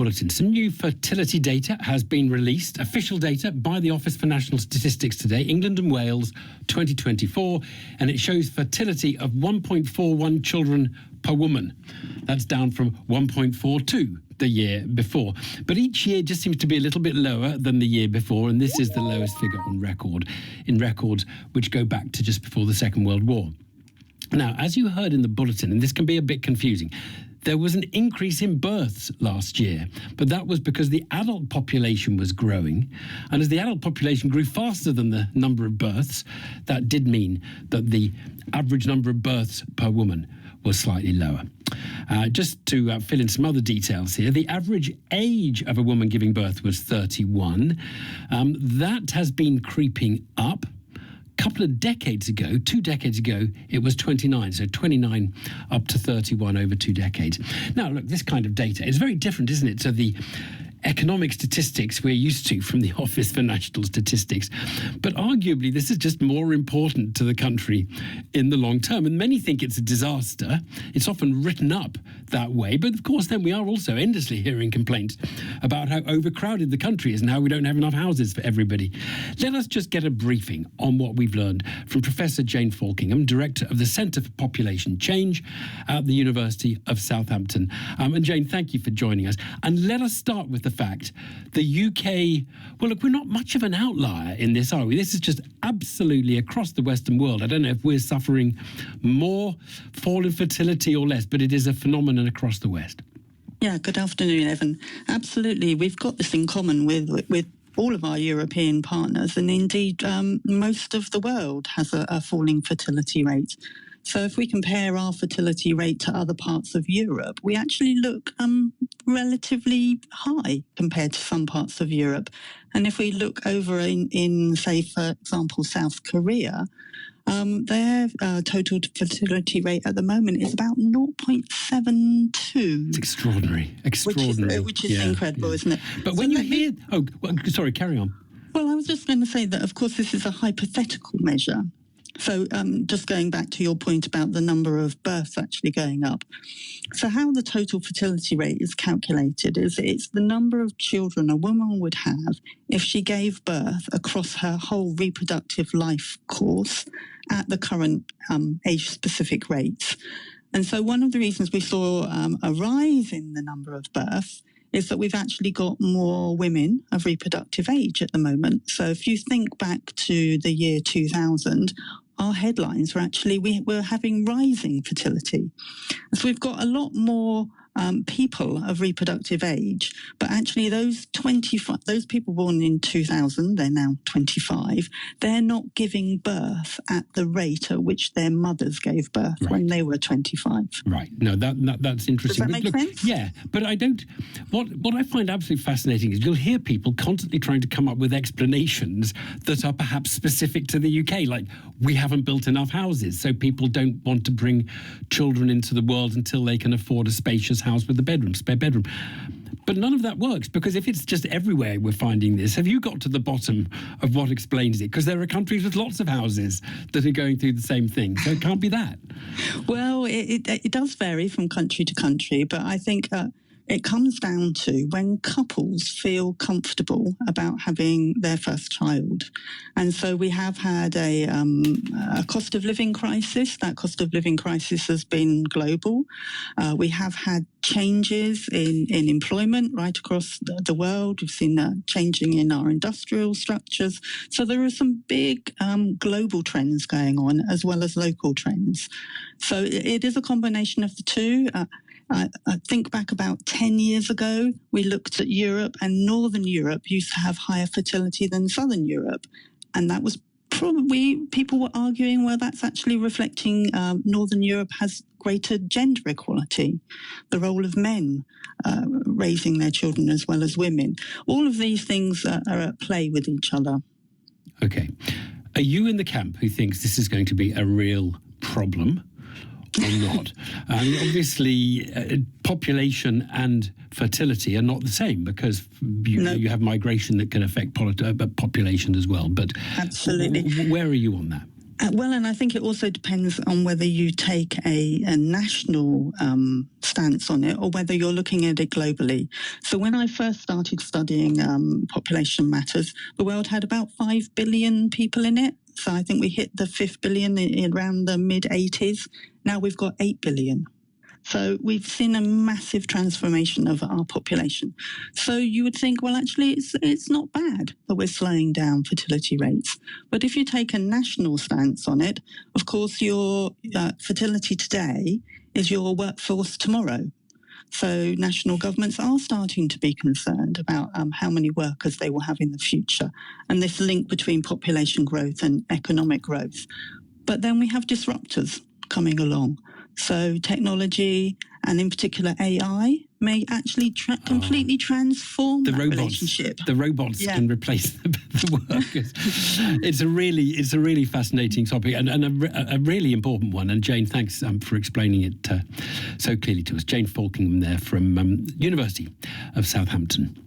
bulletin. Some new fertility data has been released, official data by the Office for National Statistics today, England and Wales 2024, and it shows fertility of 1.41 children per woman. That's down from 1.42 the year before. But each year just seems to be a little bit lower than the year before, and this is the lowest figure on record, in records which go back to just before the Second World War. Now, as you heard in the bulletin, and this can be a bit confusing, there was an increase in births last year, but that was because the adult population was growing. And as the adult population grew faster than the number of births, that did mean that the average number of births per woman was slightly lower. Just to fill in some other details here, the average age of a woman giving birth was 31. That has been creeping up. Couple of decades ago, 2 decades ago, it was 29. So 29 up to 31 over 2 decades. Now, look, this kind of data is very different, isn't it, to the economic statistics we're used to from the Office for National Statistics. But arguably, this is just more important to the country in the long term. And many think it's a disaster. It's often written up that way. But of course, then we are also endlessly hearing complaints about how overcrowded the country is and how we don't have enough houses for everybody. Let us just get a briefing on what we've learned from Professor Jane Falkingham, Director of the Centre for Population Change at the University of Southampton. And Jane, thank you for joining us. And let us start with the fact the UK, well, look, we're not much of an outlier in this, are we? This is just absolutely across the Western world. I don't know if we're suffering more fall in fertility or less, but it is a phenomenon across the West. Yeah, good afternoon, Evan. Absolutely. We've got this in common with all of our European partners, and indeed most of the world has a falling fertility rate. So if we compare our fertility rate to other parts of Europe, we actually look relatively high compared to some parts of Europe. And if we look over in say, for example, South Korea, their total fertility rate at the moment is about 0.72. It's extraordinary. Which is incredible, isn't it? But so when you hear... Oh, well, sorry, carry on. Well, I was just going to say that, of course, this is a hypothetical measure. So just going back to your point about the number of births actually going up. So how the total fertility rate is calculated is it's the number of children a woman would have if she gave birth across her whole reproductive life course at the current age-specific rates. And so one of the reasons we saw a rise in the number of births is that we've actually got more women of reproductive age at the moment. So if you think back to the year 2000, our headlines were actually, we're having rising fertility. So we've got a lot more people of reproductive age, but actually those people born in 2000, they're now 25, they're not giving birth at the rate at which their mothers gave birth when they were 25. Right. No, that's interesting. Does that make sense? Yeah, but I don't... What I find absolutely fascinating is you'll hear people constantly trying to come up with explanations that are perhaps specific to the UK, like we haven't built enough houses, so people don't want to bring children into the world until they can afford a spacious house with a spare bedroom. But none of that works, because if it's just everywhere we're finding this, have you got to the bottom of what explains it? Because there are countries with lots of houses that are going through the same thing, so it can't be that. Well, it does vary from country to country, but I think it comes down to when couples feel comfortable about having their first child. And so we have had a cost of living crisis. That cost of living crisis has been global. We have had changes in employment right across the world. We've seen changing in our industrial structures. So there are some big global trends going on as well as local trends. So it is a combination of the two. I think back about 10 years ago, we looked at Europe, and Northern Europe used to have higher fertility than Southern Europe. And that was probably, people were arguing, well, that's actually reflecting Northern Europe has greater gender equality, the role of men raising their children as well as women. All of these things are at play with each other. Okay. Are you in the camp who thinks this is going to be a real problem or not? Obviously, population and fertility are not the same, because you have migration that can affect population as well. But absolutely, where are you on that? Well, and I think it also depends on whether you take a national stance on it or whether you're looking at it globally. So when I first started studying population matters, the world had about 5 billion people in it. So I think we hit the 5th billion around the mid-80s. Now we've got 8 billion. So we've seen a massive transformation of our population. So you would think, well, actually, it's not bad that we're slowing down fertility rates. But if you take a national stance on it, of course, your fertility today is your workforce tomorrow. So national governments are starting to be concerned about how many workers they will have in the future, and this link between population growth and economic growth. But then we have disruptors coming along. So technology, and in particular AI, may actually completely transform that relationship. The robots can replace the workers. It's a really fascinating topic and a really important one. And Jane, thanks for explaining it so clearly to us. Jane Falkingham there from University of Southampton.